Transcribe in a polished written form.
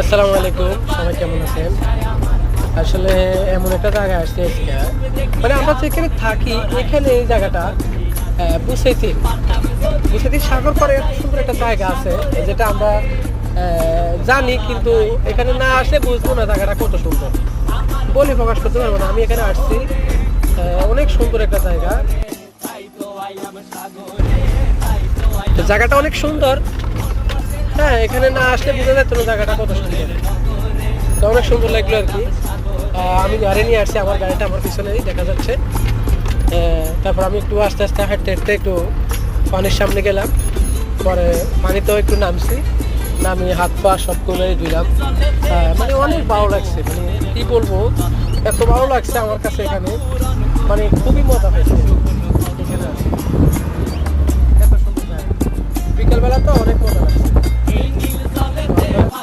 আসসালামু আলাইকুম, সবাই কেমন আছেন? আসলে এমন একটা জায়গায় আসছি আজকে, মানে আমরা যেখানে থাকি এখানে এই জায়গাটা বুসাইতি বুসাইতি সাগর পাড়ে এত সুন্দর একটা জায়গা আছে যেটা আমরা জানি, কিন্তু এখানে না আসলে বুঝবো না জায়গাটা কত সুন্দর। বলি প্রকাশ করতে পারবো না। আমি এখানে আসছি, অনেক সুন্দর একটা জায়গা। তো জায়গাটা অনেক সুন্দর। হ্যাঁ, এখানে না আসলে বোঝা যেত না জায়গাটা কত সুন্দর। তো অনেক সুন্দর লাগলো আর কি। আমি গাড়ি নিয়ে আসছি, আমার গাড়িটা আমার পিছনেই দেখা যাচ্ছে। তারপর আমি একটু আস্তে আস্তে হাঁটতে হাঁটতে একটু পানির সামনে গেলাম। পরে পানিতেও একটু নামছি, নামি হাত পা সব তুলে দিলাম। মানে অনেক ভালো লাগছে, মানে কি বলবো, এত ভালো লাগছে আমার কাছে এখানে, মানে খুবই মজা হয়েছে এখানে আসে। এত সুন্দর জায়গা, বিকেলবেলা তো অনেক মজা লাগছে।